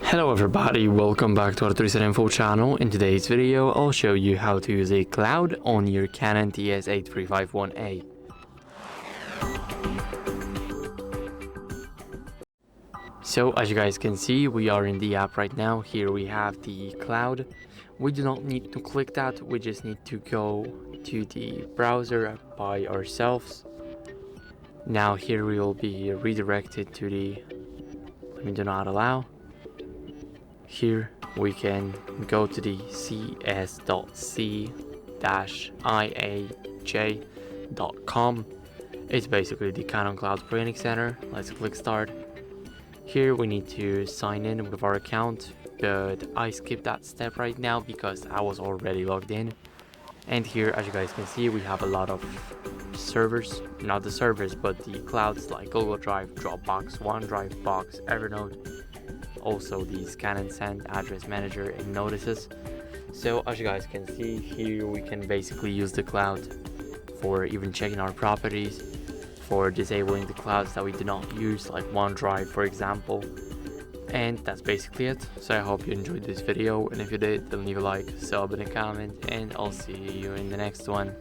Hello everybody, welcome back to our HardReset.Info channel. In today's video, I'll show you how to use a cloud on your Canon TS8351a. So as you guys can see, we are in the app right now. Here we have the cloud. We do not need to click that, we just need to go to the browser by ourselves. Now here we will be redirected to the do not allow. Here we can go to the cs.c-iaj.com. It's basically the Canon Cloud Training Center. Let's click start. Here we need to sign in with our account, but I skipped that step right now because I was already logged in. And here, as you guys can see, we have a lot of servers, not the servers, but the clouds like Google Drive, Dropbox, OneDrive, Box, Evernote. Also these Canon Send, Address Manager, and Notices. So as you guys can see, here we can basically use the cloud for even checking our properties, for disabling the clouds that we do not use, like OneDrive for example. And that's basically it. So I hope you enjoyed this video, and if you did, then leave a like, sub, and a comment, and I'll see you in the next one.